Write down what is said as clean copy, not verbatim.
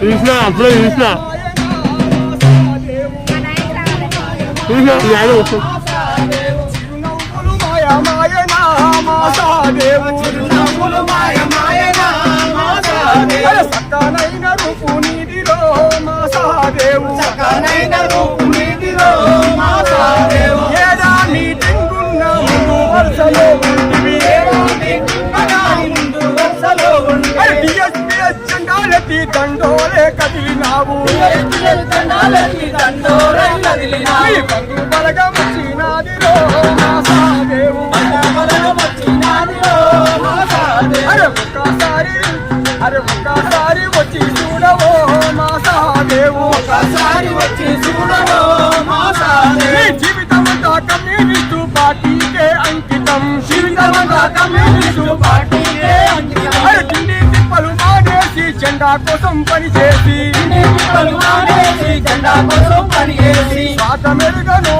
అప్పుడే చూసిన సక్కనైన రూపు నీదిలో మా సహదేవు ఏడా నీ టెంగున్న ముందు వరుసలో జెండాలెత్తి దండోరే కదిలినావు బంధు బలగం వచ్చినాదిలో మా సహదేవు అరే ఒక్కసారి వచ్చి చూడవో మా సహదేవు జీవితమంతా కమ్యూనిస్టు పార్టీకే అంకితం అరే తిండి తిప్పలు మానేసి జెండా కోసం పనిచేసి స్వాత మెరుగను